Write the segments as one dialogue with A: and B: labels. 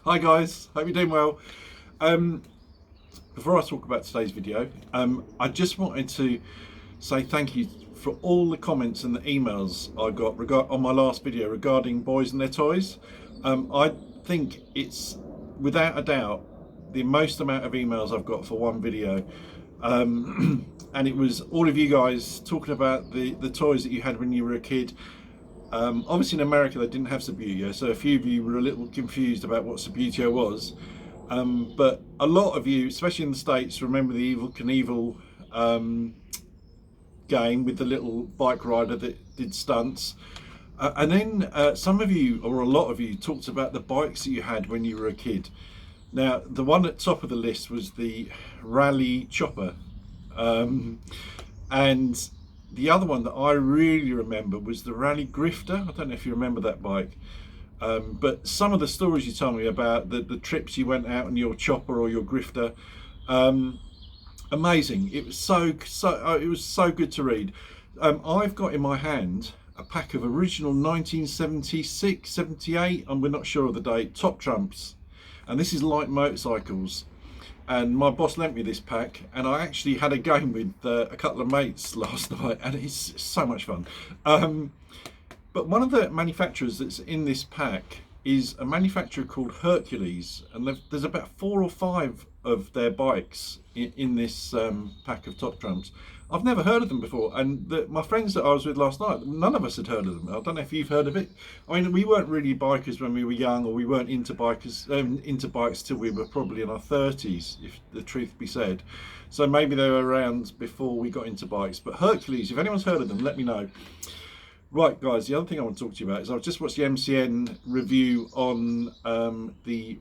A: Hi guys, hope you're doing well. Before I talk about today's video, I just wanted to say thank you for all the comments and the emails I got on my last video regarding boys and their toys. I think it's without a doubt the most amount of emails I've got for one video. And it was all of you guys talking about the toys that you had when you were a kid. Obviously in America they didn't have Subbuteo, so a few of you were a little confused about what Subbuteo was. But a lot of you, especially in the States, remember the Evel Knievel game with the little bike rider that did stunts. And then some of you, or a lot of you, talked about the bikes that you had when you were a kid. Now, the one at the top of the list was the Rally Chopper. And the other one that I really remember was the Rally Grifter. I don't know if you remember that bike. But some of the stories you told me about the trips you went out on your chopper or your grifter, amazing. It was it was so good to read. I've got in my hand a pack of original 1976, 78, and we're not sure of the date, Top Trumps, and this is light motorcycles. And my boss lent me this pack, and I actually had a game with a couple of mates last night, and it's so much fun. But one of the manufacturers that's in this pack is a manufacturer called Hercules, and there's about 4 or 5 of their bikes in this pack of Top Trumps. I've never heard of them before, and my friends that I was with last night, none of us had heard of them. I don't know if you've heard of it. I mean, we weren't really bikers when we were young, or we weren't into bikes till we were probably in our 30s, if the truth be said. So maybe they were around before we got into bikes. But Hercules, if anyone's heard of them, let me know. Right, guys, the other thing I want to talk to you about is I've just watched the MCN review on the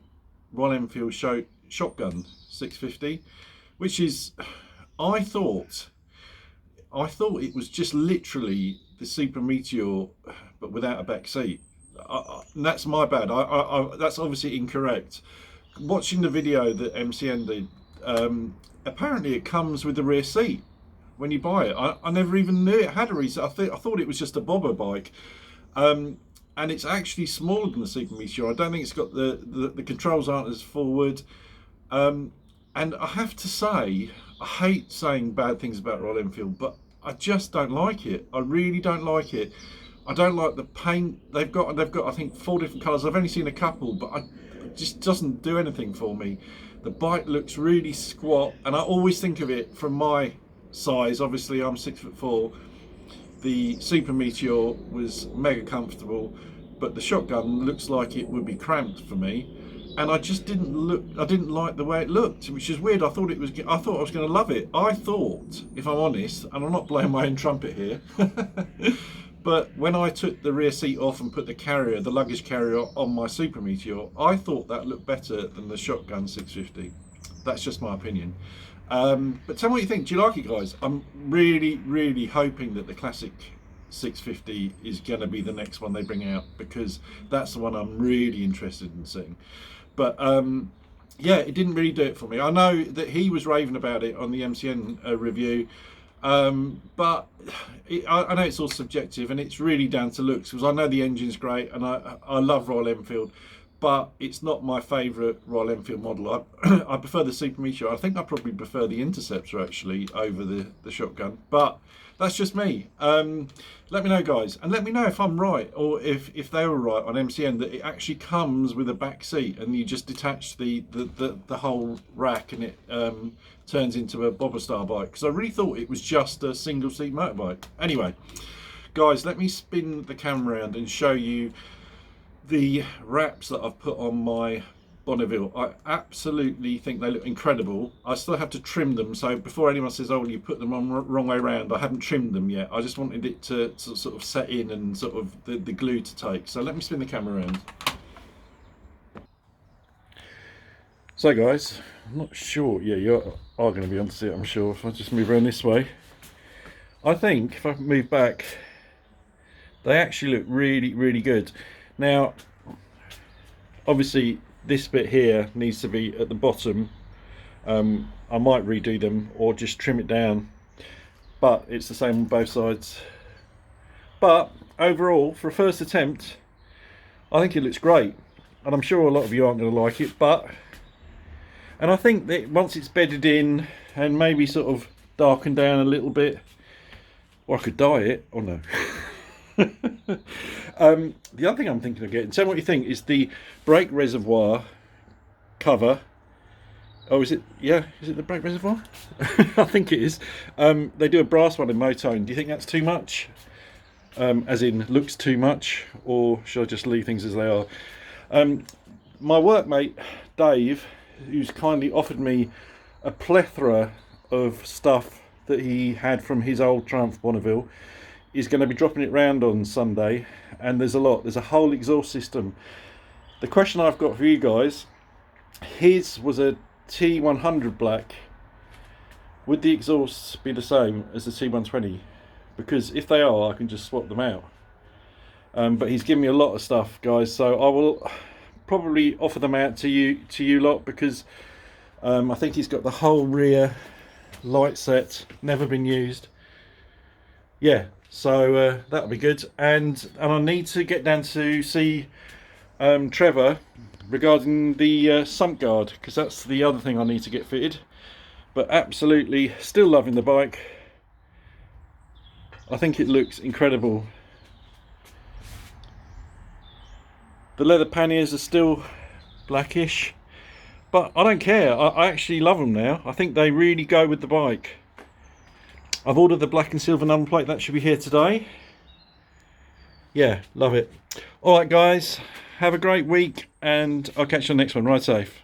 A: Royal Enfield Shotgun 650, which is, I thought it was just literally the Super Meteor, but without a back seat. That's my bad. That's obviously incorrect. Watching the video that MCN did, apparently it comes with a rear seat when you buy it. I never even knew it had a rear seat. I thought it was just a bobber bike. And it's actually smaller than the Super Meteor. I don't think it's got the controls aren't as forward. And I have to say, I hate saying bad things about Royal Enfield, but I just don't like it. I really don't like it. I don't like the paint. They've got I think 4 different colours. I've only seen a couple, but it just doesn't do anything for me. The bike looks really squat, and I always think of it from my size. Obviously I'm 6'4". The Super Meteor was mega comfortable, but the Shotgun looks like it would be cramped for me. And I just didn't like the way it looked, which is weird. I thought I was going to love it. I thought, if I'm honest, and I'm not blowing my own trumpet here, but when I took the rear seat off and put the luggage carrier on my Super Meteor, I thought that looked better than the Shotgun 650. That's just my opinion. But tell me what you think. Do you like it, guys? I'm really, really hoping that the classic 650 is going to be the next one they bring out, because that's the one I'm really interested in seeing. But yeah, it didn't really do it for me. I know that he was raving about it on the MCN review, but I know it's all subjective, and it's really down to looks, because I know the engine's great, and I love Royal Enfield, but it's not my favourite Royal Enfield model. I prefer the Super Meteor. I think I probably prefer the Interceptor actually over the Shotgun, but that's just me. Let me know, guys, and let me know if I'm right, or if they were right on MCN, that it actually comes with a back seat and you just detach the whole rack, and it turns into a bobber style bike, because I really thought it was just a single seat motorbike. Anyway, guys, let me spin the camera around and show you the wraps that I've put on my Bonneville. I absolutely think they look incredible. I still have to trim them, so before anyone says, oh, you put them on the wrong way around, I haven't trimmed them yet. I just wanted it to sort of set in, and sort of the glue to take. So let me spin the camera around. So guys, I'm not sure, yeah, you are going to be able to see it, I'm sure, if I just move around this way. I think if I move back, they actually look really, really good. Now, obviously this bit here needs to be at the bottom. I might redo them or just trim it down, but it's the same on both sides. But overall, for a first attempt, I think it looks great. and I'm sure a lot of you aren't going to like it, and I think that once it's bedded in and maybe sort of darkened down a little bit, or I could dye it, or no. The other thing I'm thinking of getting, tell me what you think, is the brake reservoir cover. Oh, is it? Yeah, is it the brake reservoir? I think it is. They do a brass one in Motone. Do you think that's too much? As in, looks too much, or should I just leave things as they are? My workmate Dave, who's kindly offered me a plethora of stuff that he had from his old Triumph Bonneville, is going to be dropping it round on Sunday, and there's a lot. There's a whole exhaust system. The question I've got for you guys, his was a T100 black. Would the exhausts be the same as the T120? Because if they are, I can just swap them out. But he's given me a lot of stuff, guys, so I will probably offer them out to you lot, because I think he's got the whole rear light set, never been used. Yeah, so that'll be good. And I need to get down to see Trevor regarding the sump guard, because that's the other thing I need to get fitted. But absolutely still loving the bike. I think it looks incredible. The leather panniers are still blackish, but I don't care. I actually love them now. I think they really go with the bike. I've ordered the black and silver number plate. That should be here today. Yeah, love it. All right, guys, have a great week, and I'll catch you on the next one. Ride safe.